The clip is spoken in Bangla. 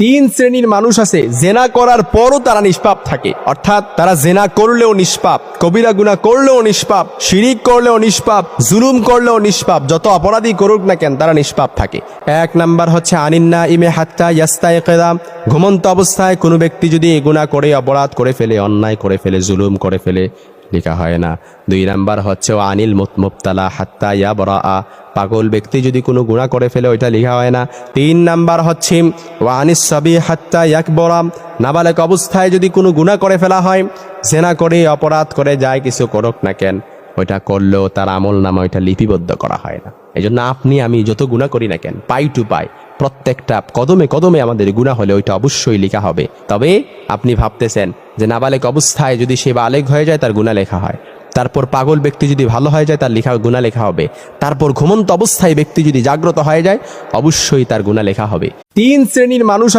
তিন শ্রেণীর মানুষ আছে জেনা করার পরও তারা নিষ্পাপ থাকে, অর্থাৎ তারা জেনা করলেও নিষ্পাপ, কবিরা গুনাহ করলেও নিষ্পাপ, শিরিক করলেও নিষ্পাপ, জুলুম করলেও নিষ্পাপ, যত অপরাধী করুক না কেন তারা নিষ্পাপ থাকে। এক নাম্বার হচ্ছে আনিন্না ইমে হাত্তা ইয়াস্তাইকিযা, ঘুমন্ত অবস্থায় কোনো ব্যক্তি যদি গুনাহ করে, অপরাধ করে ফেলে, অন্যায় করে ফেলে, জুলুম করে ফেলে, লেখা হয় না। দুই নাম্বার হচ্ছে আনিল মুবতালা হাত্তা ইয়াবরা, পাগল ব্যক্তি যদি কোনো গুনাহ করে ফেলে ওইটা লেখা হয় না। তিন নাম্বার হচ্ছে ওয়ানিস সাবি হাত্তা ইয়াকবরা, নাবালেক অবস্থায় যদি কোনো গুনাহ করে ফেলা হয়, জেনা করে, অপরাধ করে, যায় কিছু করুক না কেন, ওইটা করলেও তার আমল নামা ওইটা লিপিবদ্ধ করা হয় না। এই জন্য আপনি আমি যত গুনাহ করি না কেন, পাই টু পাই, প্রত্যেকটা কদমে কদমে আমাদের গুনাহ হলে ওইটা অবশ্যই লেখা হবে। তবে আপনি ভাবতেছেন যে নাবালেক অবস্থায় যদি সে বালেগ হয়ে যায় তার গুনাহ লেখা হয়, তারপর পাগল ব্যক্তি যদি ভালো হয়ে যায় তার গুনাহ লেখা হবে, তারপর ঘুমন্ত অবস্থায় ব্যক্তি যদি জাগ্রত হয়ে যায় অবশ্যই তার গুনাহ লেখা হবে। তিন শ্রেণীর মানুষ